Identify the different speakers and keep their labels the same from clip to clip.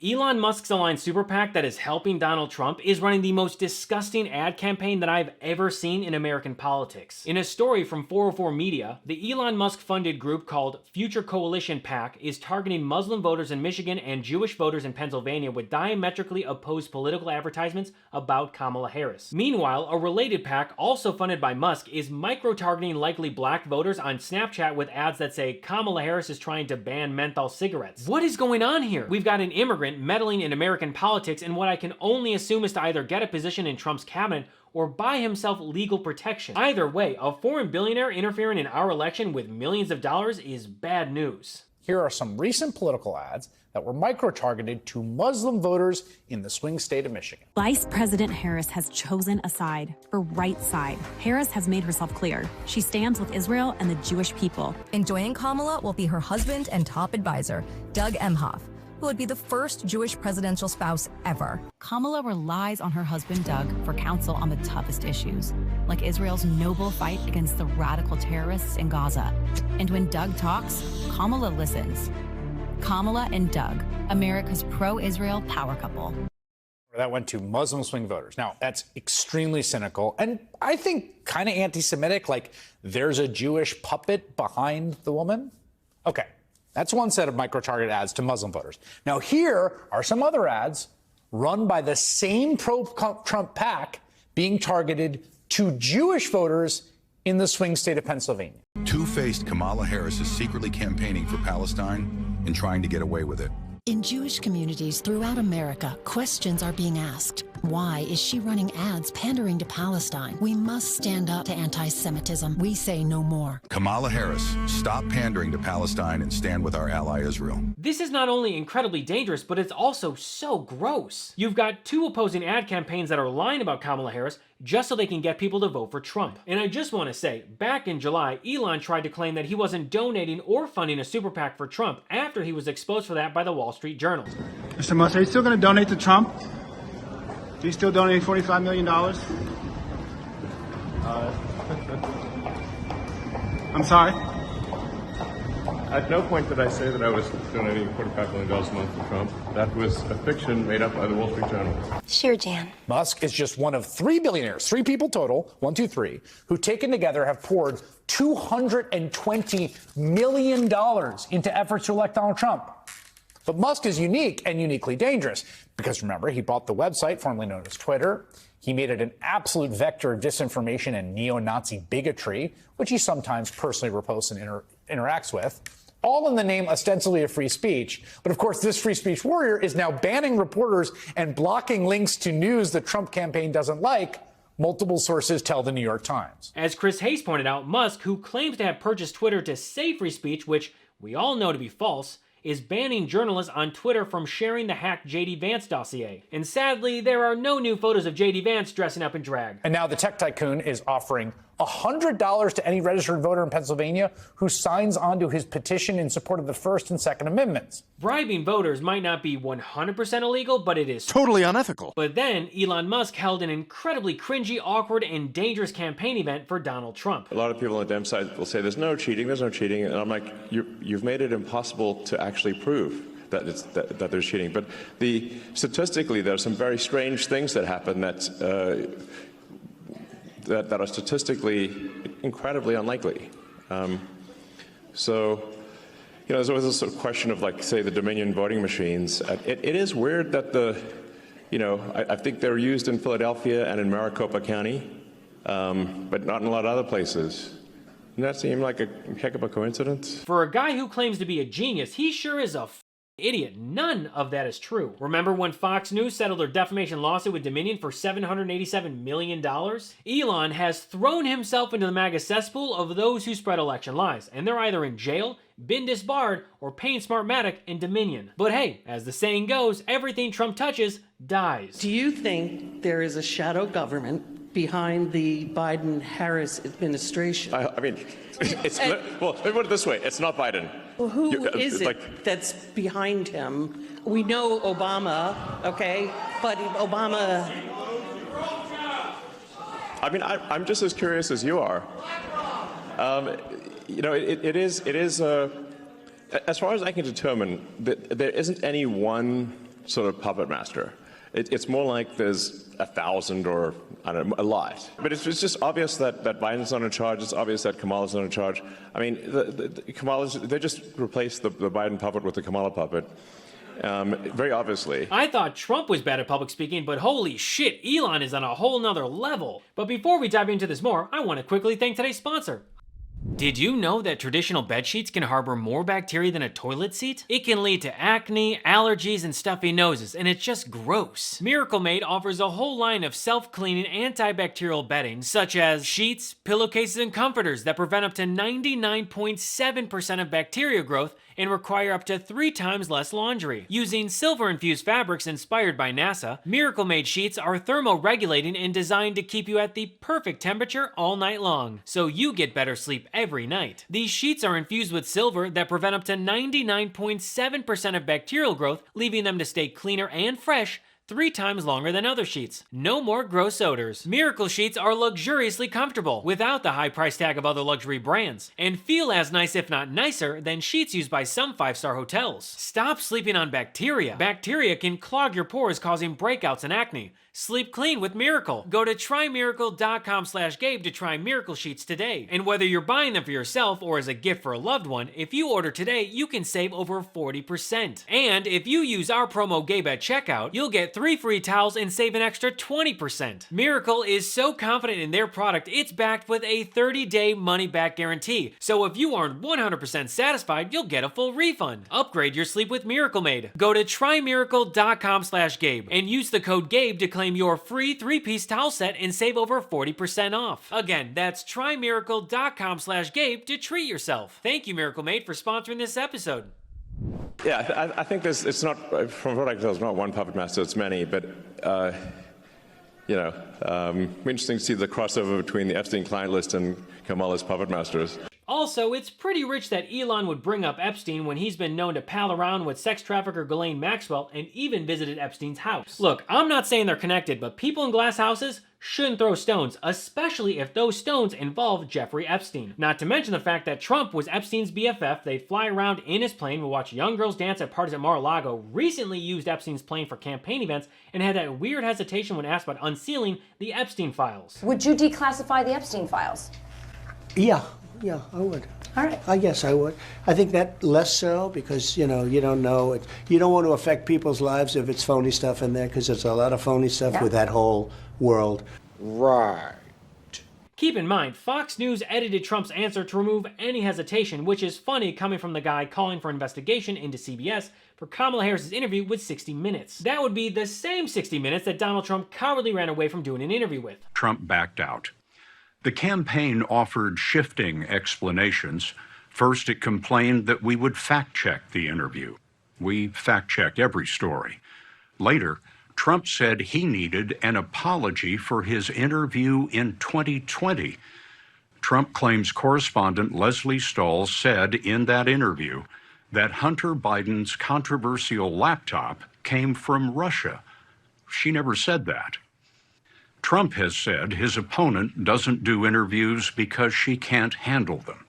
Speaker 1: Elon Musk's aligned super PAC that is helping Donald Trump is running the most disgusting ad campaign that I've ever seen in American politics. In a story from 404 Media, the Elon Musk-funded group called Future Coalition PAC is targeting Muslim voters in Michigan and Jewish voters in Pennsylvania with diametrically opposed political advertisements about Kamala Harris. Meanwhile, a related PAC, also funded by Musk, is micro-targeting likely black voters on Snapchat with ads that say Kamala Harris is trying to ban menthol cigarettes. What is going on here? We've got an immigrant meddling in American politics in what I can only assume is to either get a position in Trump's cabinet or buy himself legal protection. Either way, a foreign billionaire interfering in our election with millions of dollars is bad news.
Speaker 2: Here are some recent political ads that were micro-targeted to Muslim voters in the swing state of Michigan.
Speaker 3: Vice President Harris has chosen a side, her right side. Harris has made herself clear. She stands with Israel and the Jewish people.
Speaker 4: And joining Kamala will be her husband and top advisor, Doug Emhoff, who would be the first Jewish presidential spouse ever.
Speaker 3: Kamala relies on her husband, Doug, for counsel on the toughest issues, like Israel's noble fight against the radical terrorists in Gaza. And when Doug talks, Kamala listens. Kamala and Doug, America's pro-Israel power couple.
Speaker 2: That went to Muslim swing voters. Now, that's extremely cynical and I think kind of anti-Semitic, like there's a Jewish puppet behind the woman. Okay. That's one set of micro-targeted ads to Muslim voters. Now, here are some other ads run by the same pro-Trump PAC being targeted to Jewish voters in the swing state of Pennsylvania.
Speaker 5: Two-faced Kamala Harris is secretly campaigning for Palestine and trying to get away with it.
Speaker 6: In Jewish communities throughout America, questions are being asked. Why is she running ads pandering to Palestine? We must stand up to anti-Semitism. We say no more.
Speaker 5: Kamala Harris, stop pandering to Palestine and stand with our ally Israel.
Speaker 1: This is not only incredibly dangerous, but it's also so gross. You've got two opposing ad campaigns that are lying about Kamala Harris just so they can get people to vote for Trump. And I just want to say, back in July, Elon tried to claim that he wasn't donating or funding a super PAC for Trump after he was exposed for that by the Wall Street Journal.
Speaker 7: Mr. Musk, are you still going to donate to Trump? Do you still donate $45 million? I'm sorry?
Speaker 8: At no point did I say that I was donating $45 million a month to Trump. That was a fiction made up by the Wall Street Journal.
Speaker 6: Sure, Jan.
Speaker 2: Musk is just one of three billionaires, three people total, 1, 2, 3, who taken together have poured $220 million into efforts to elect Donald Trump. But Musk is unique and uniquely dangerous because, remember, he bought the website formerly known as Twitter. He made it an absolute vector of disinformation and neo-Nazi bigotry, which he sometimes personally reposts and interacts with, all in the name ostensibly of free speech. But, of course, this free speech warrior is now banning reporters and blocking links to news the Trump campaign doesn't like, multiple sources tell the New York Times.
Speaker 1: As Chris Hayes pointed out, Musk, who claims to have purchased Twitter to save free speech, which we all know to be false, is banning journalists on Twitter from sharing the hacked J.D. Vance dossier. And sadly, there are no new photos of J.D. Vance dressing up in drag.
Speaker 2: And now the tech tycoon is offering $100 to any registered voter in Pennsylvania who signs onto his petition in support of the First and Second Amendments.
Speaker 1: Bribing voters might not be 100% illegal, but it is
Speaker 9: totally unethical.
Speaker 1: But then Elon Musk held an incredibly cringy, awkward, and dangerous campaign event for Donald Trump.
Speaker 8: A lot of people on the Dem side will say there's no cheating, and I'm like, you've made it impossible to actually prove that there's cheating. But statistically, there are some very strange things that happen that are statistically incredibly unlikely. So, there's always this sort of question of, like, say, the Dominion voting machines. It is weird that I think they're used in Philadelphia and in Maricopa County, but not in a lot of other places. Doesn't that seem like a heck of a coincidence?
Speaker 1: For a guy who claims to be a genius, he sure is a idiot. None of that is true. Remember when Fox News settled their defamation lawsuit with Dominion for $787 million? Elon has thrown himself into the MAGA cesspool of those who spread election lies, and they're either in jail, been disbarred, or paying Smartmatic in Dominion. But hey, as the saying goes, everything Trump touches dies.
Speaker 10: Do you think there is a shadow government behind the Biden-Harris administration?
Speaker 8: I mean, well, let me put it this way. It's not Biden.
Speaker 10: Well, who is it that's behind him? We know Obama, okay, but Obama...
Speaker 8: I mean, I'm just as curious as you are. It is as far as I can determine, that there isn't any one sort of puppet master. It's more like there's 1,000 or, I don't know, a lot. But it's just obvious that Biden's not in charge. It's obvious that Kamala's not in charge. I mean, they just replaced the Biden puppet with the Kamala puppet. Very obviously.
Speaker 1: I thought Trump was bad at public speaking, but holy shit, Elon is on a whole nother level. But before we dive into this more, I want to quickly thank today's sponsor. Did you know that traditional bed sheets can harbor more bacteria than a toilet seat? It can lead to acne, allergies, and stuffy noses, and it's just gross. Miracle Made offers a whole line of self-cleaning antibacterial bedding, such as sheets, pillowcases, and comforters that prevent up to 99.7% of bacteria growth and require up to 3 times less laundry. Using silver-infused fabrics inspired by NASA, Miracle Made sheets are thermoregulating and designed to keep you at the perfect temperature all night long, so you get better sleep every night. These sheets are infused with silver that prevent up to 99.7% of bacterial growth, leaving them to stay cleaner and fresh 3 times longer than other sheets. No more gross odors. Miracle sheets are luxuriously comfortable without the high price tag of other luxury brands, and feel as nice if not nicer than sheets used by some 5-star hotels. Stop sleeping on bacteria. Bacteria can clog your pores, causing breakouts and acne. Sleep clean with Miracle. Go to trymiracle.com/Gabe to try Miracle Sheets today. And whether you're buying them for yourself or as a gift for a loved one, if you order today, you can save over 40%. And if you use our promo Gabe at checkout, you'll get 3 free towels and save an extra 20%. Miracle is so confident in their product, it's backed with a 30-day money-back guarantee. So if you aren't 100% satisfied, you'll get a full refund. Upgrade your sleep with Miracle Made. Go to trymiracle.com/Gabe and use the code Gabe to claim your free 3-piece towel set and save over 40% off. Again, that's trymiracle.com/Gabe to treat yourself. Thank you, Miracle Made, for sponsoring this episode.
Speaker 8: Yeah, I think it's not, from what I can tell, it's not one puppet master, it's many, but, interesting to see the crossover between the Epstein client list and Kamala's puppet masters.
Speaker 1: Also, it's pretty rich that Elon would bring up Epstein when he's been known to pal around with sex trafficker Ghislaine Maxwell and even visited Epstein's house. Look, I'm not saying they're connected, but people in glass houses shouldn't throw stones, especially if those stones involve Jeffrey Epstein. Not to mention the fact that Trump was Epstein's BFF, they'd fly around in his plane, would watch young girls dance at parties at Mar-a-Lago, recently used Epstein's plane for campaign events, and had that weird hesitation when asked about unsealing the Epstein files.
Speaker 9: Would you declassify the Epstein files?
Speaker 11: Yeah, I would.
Speaker 9: All right.
Speaker 11: I guess I would. I think that less so because, you don't know. You don't want to affect people's lives if it's phony stuff in there because there's a lot of phony stuff with that whole world.
Speaker 12: Right.
Speaker 1: Keep in mind, Fox News edited Trump's answer to remove any hesitation, which is funny coming from the guy calling for investigation into CBS for Kamala Harris's interview with 60 Minutes. That would be the same 60 Minutes that Donald Trump cowardly ran away from doing an interview with.
Speaker 13: Trump backed out. The campaign offered shifting explanations. First, it complained that we would fact-check the interview. We fact-check every story. Later, Trump said he needed an apology for his interview in 2020. Trump claims correspondent Leslie Stahl said in that interview that Hunter Biden's controversial laptop came from Russia. She never said that. Trump has said his opponent doesn't do interviews because she can't handle them.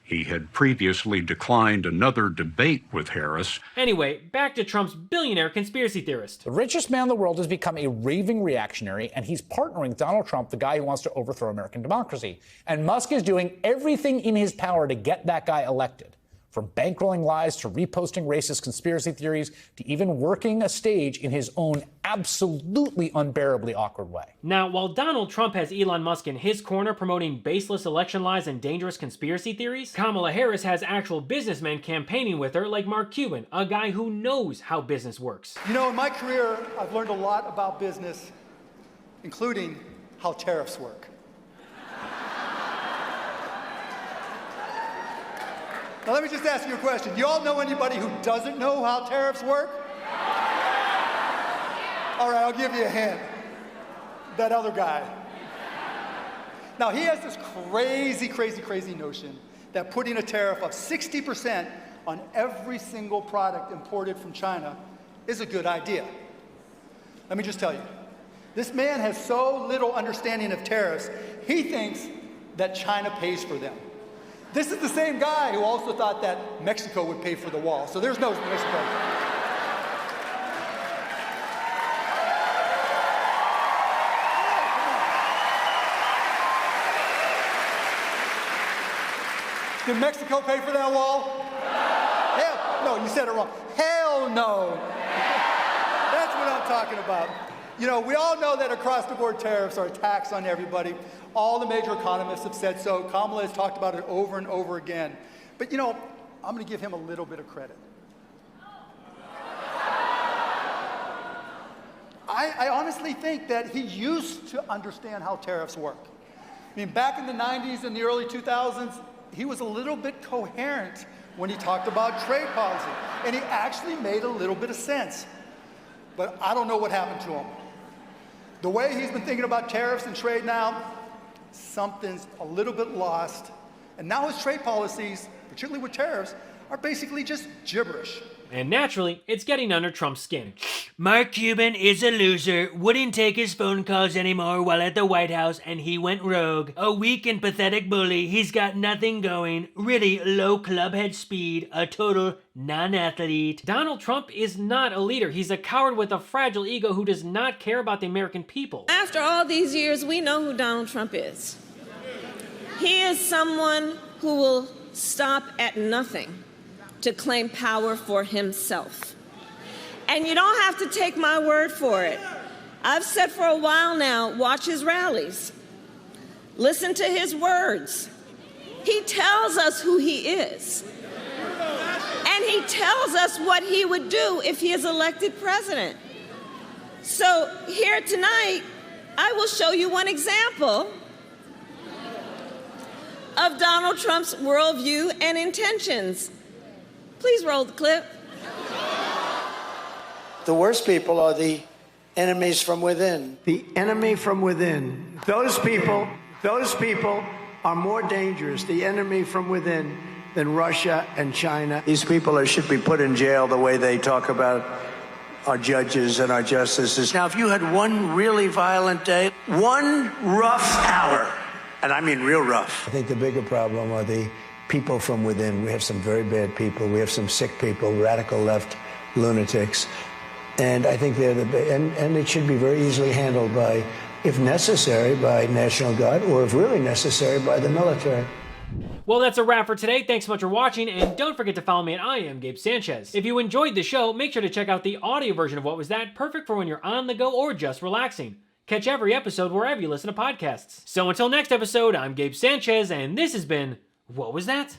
Speaker 13: He had previously declined another debate with Harris.
Speaker 1: Anyway, back to Trump's billionaire conspiracy theorist.
Speaker 2: The richest man in the world has become a raving reactionary, and he's partnering with Donald Trump, the guy who wants to overthrow American democracy. And Musk is doing everything in his power to get that guy elected. From bankrolling lies to reposting racist conspiracy theories to even working a stage in his own absolutely unbearably awkward way.
Speaker 1: Now, while Donald Trump has Elon Musk in his corner promoting baseless election lies and dangerous conspiracy theories, Kamala Harris has actual businessmen campaigning with her like Mark Cuban, a guy who knows how business works.
Speaker 14: In my career, I've learned a lot about business, including how tariffs work. Now, let me just ask you a question. You all know anybody who doesn't know how tariffs work? All right, I'll give you a hint. That other guy. Now, he has this crazy notion that putting a tariff of 60% on every single product imported from China is a good idea. Let me just tell you, this man has so little understanding of tariffs, he thinks that China pays for them. This is the same guy who also thought that Mexico would pay for the wall. So there's no Mexico. Did Mexico pay for that wall? Hell, no, you said it wrong. Hell no. That's what I'm talking about. You know, we all know that across-the-board tariffs are a tax on everybody. All the major economists have said so. Kamala has talked about it over and over again. But, you know, I'm going to give him a little bit of credit. I honestly think that he used to understand how tariffs work. I mean, back in the 90s and the early 2000s, he was a little bit coherent when he talked about trade policy. And he actually made a little bit of sense. But I don't know what happened to him. The way he's been thinking about tariffs and trade now, something's a little bit lost. And now his trade policies, particularly with tariffs, are basically just gibberish.
Speaker 1: And naturally, it's getting under Trump's skin. Mark Cuban is a loser, wouldn't take his phone calls anymore while at the White House, and he went rogue. A weak and pathetic bully, he's got nothing going, really low clubhead speed, a total non-athlete. Donald Trump is not a leader. He's a coward with a fragile ego who does not care about the American people.
Speaker 12: After all these years, we know who Donald Trump is. He is someone who will stop at nothing to claim power for himself. And you don't have to take my word for it. I've said for a while now, watch his rallies. Listen to his words. He tells us who he is. And he tells us what he would do if he is elected president. So here tonight, I will show you one example of Donald Trump's worldview and intentions. Please roll the clip.
Speaker 11: The worst people are the enemies from within. The enemy from within. Those people are more dangerous, the enemy from within, than Russia and China. These people should be put in jail the way they talk about our judges and our justices. Now, if you had one really violent day, one rough hour, and I mean real rough. I think the bigger problem are the people from within. We have some very bad people. We have some sick people, radical left lunatics. And I think they're and it should be very easily handled by, if necessary, by National Guard, or if really necessary, by the military.
Speaker 1: Well, that's a wrap for today. Thanks so much for watching, and don't forget to follow me at I am Gabe Sanchez. If you enjoyed the show, make sure to check out the audio version of What Was That, perfect for when you're on the go or just relaxing. Catch every episode wherever you listen to podcasts. So until next episode, I'm Gabe Sanchez, and this has been What Was That?